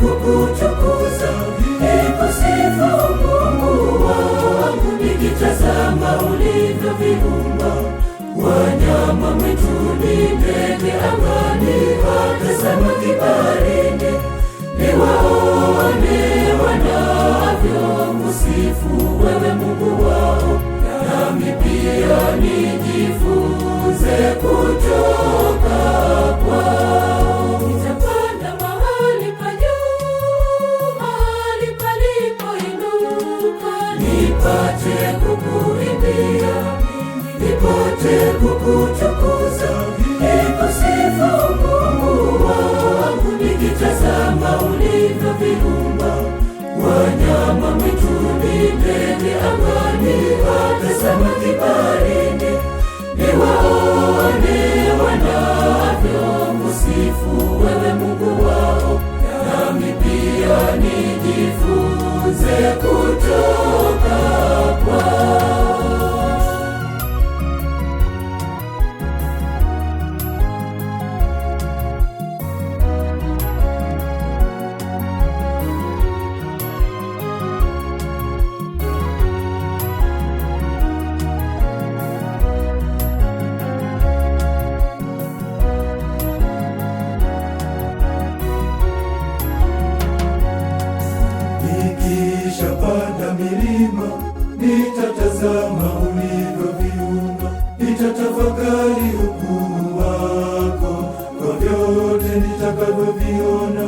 kukutukuza, nikusifu Mungu wangu, nikitazama ulivyoviumba wanyama mwituni, ndege angani, hata samaki baharini, niwaone wanavyokusifu wewe Mungu wao, nami pia nijifunze kutoka kwao. Nitapanda mahali pa juu, mahali palipoinuka, nipate kukuimbia, nipate kukutukuza, nikusifu Mungu wangu, nikitazama ulivyoviumba wanyama mwituni, ndege angani, hata samaki baharini, niwaone wanavyokusifu wewe Mungu wao, nami pia nijifunze kutoka kwao. Nikishapanda milima, nitatazama ulivyoviumba, nitatafakari ukuu wako kwa vyote nitakavyoviona.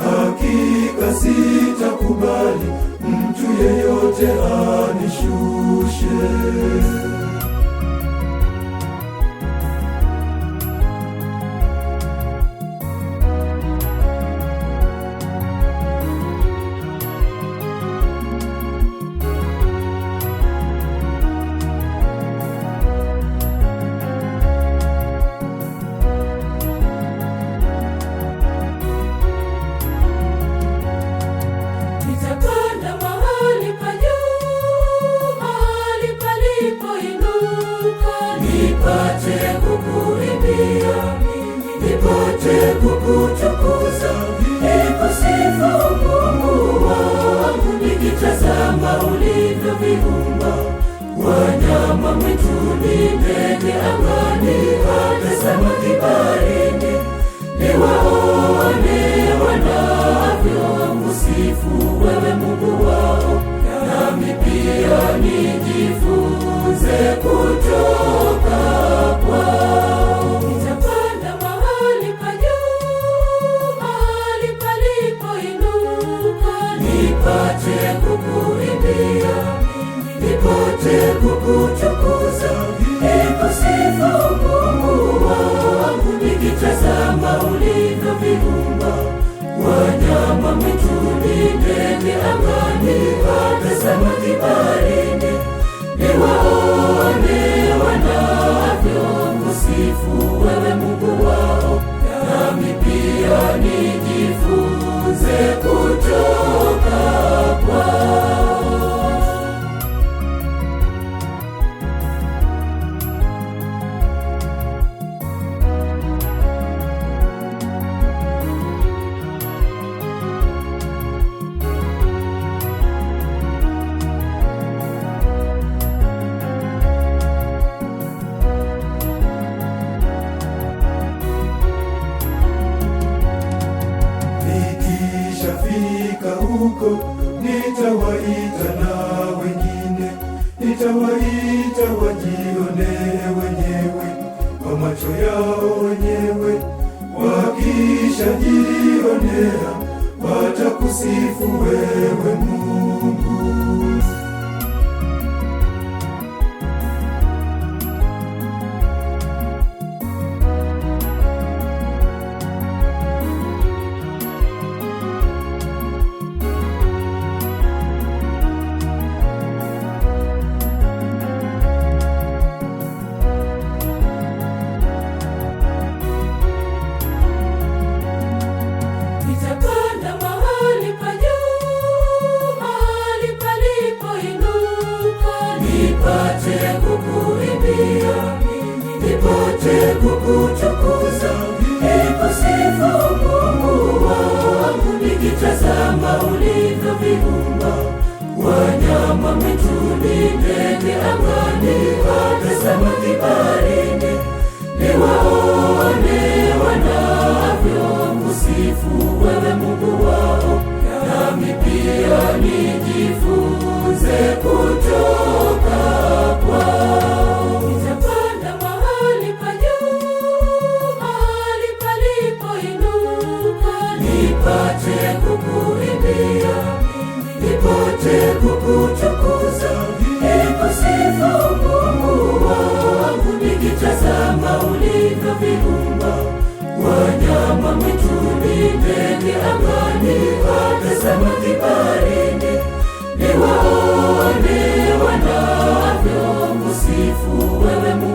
Hakika sitakubali mtu yeyote anishushe. Nitapanda mahali pa juu, mahali palipoinuka, nipate kukuimbia, nipate kukutukuza, nikusifu Mungu wangu, nikitazama ulivyoviumba wanyama mwituni, ndege angani, hata samaki baharini, niwaone wanavyokusifu wewe Mungu wao, nami pia nijifunze kutoka kwao. Nitapanda mahali pa juu, mahali palipoinuka, nipate kukuimbia, nipate kukutukuza, nikusifu Mungu wangu, nikitazama ulivyoviumba wanyama mwituni, ndege angani, hata samaki baharini, niwaone wanavyokusifu wewe Mungu wao, nami pia nijifunze kutoka kwao. Nikishafika huko, nitawaita na wengine, nitawaita wajionee wenyewe kwa macho yao wenyewe. Wakishajionea watakusifu wewe Mungu. Nitapanda mahali pa juu, mahali palipoinuka, nipate kukuimbia, nipate kukutukuza, nikusifu Mungu wangu, nikitazama mwituni, ndege angani, hata samaki baharini, niwaone wanavyokusifu wewe Mungu wao, nami pia nijifunze kutoka kwao. Nitapanda mahali pa juu, mahali palipoinuka, nipate kukuimbia, nipate kukutukuza, nikusifu Mungu wangu, nikitazama ulivyoviumba wanyama mwituni, ndege angani, hata samaki baharini, niwaone wanavyokusifu wewe Mungu.